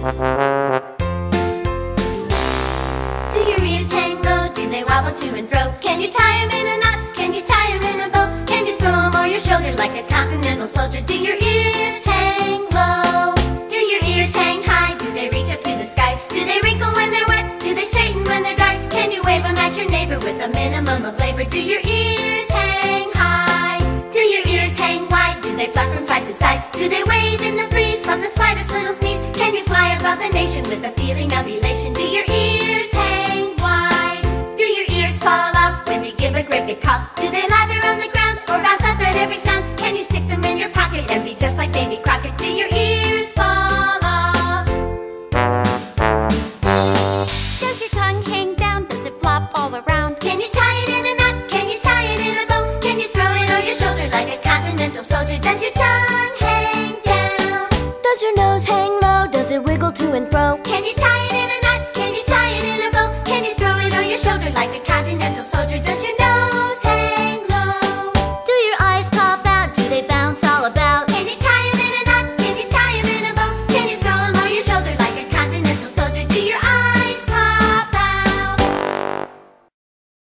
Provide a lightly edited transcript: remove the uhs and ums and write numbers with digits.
Do your ears hang low? Do they wobble to and fro? Can you tie 'em in a knot? Can you tie 'em in a bow? Can you throw 'em o'er your shoulder like a continental soldier? Do your ears hang low? Do your ears hang high? Do they reach up to the sky? Do they wrinkle when they're wet? Do they straighten when they're dry? Can you wave 'em at your neighbor with a minimum of labor? Do your ears hang high? Do your ears hang wide? Do they flap from side to side? Do they wave in the breeze from the slightest little sneeze? Can you fly above the nation with a feeling of elation? Do your ears hang wide? Do your ears fall off when you give a great big cough? Do they lather on the ground or bounce up at every sound? Can you stick them in your pocket and be just like Davy Crockett? Do your ears fall off? Does your tongue hang down? Does it flop all around? Can you tie it in a knot? Can you tie it in a bow? Can you throw it over your shoulder like a continental soldier? Does your tongue hang down? Does your nose hang low? Does it wiggle to and fro? Can you tie it in a knot? Can you tie it in a bow? Can you throw it over your shoulder like a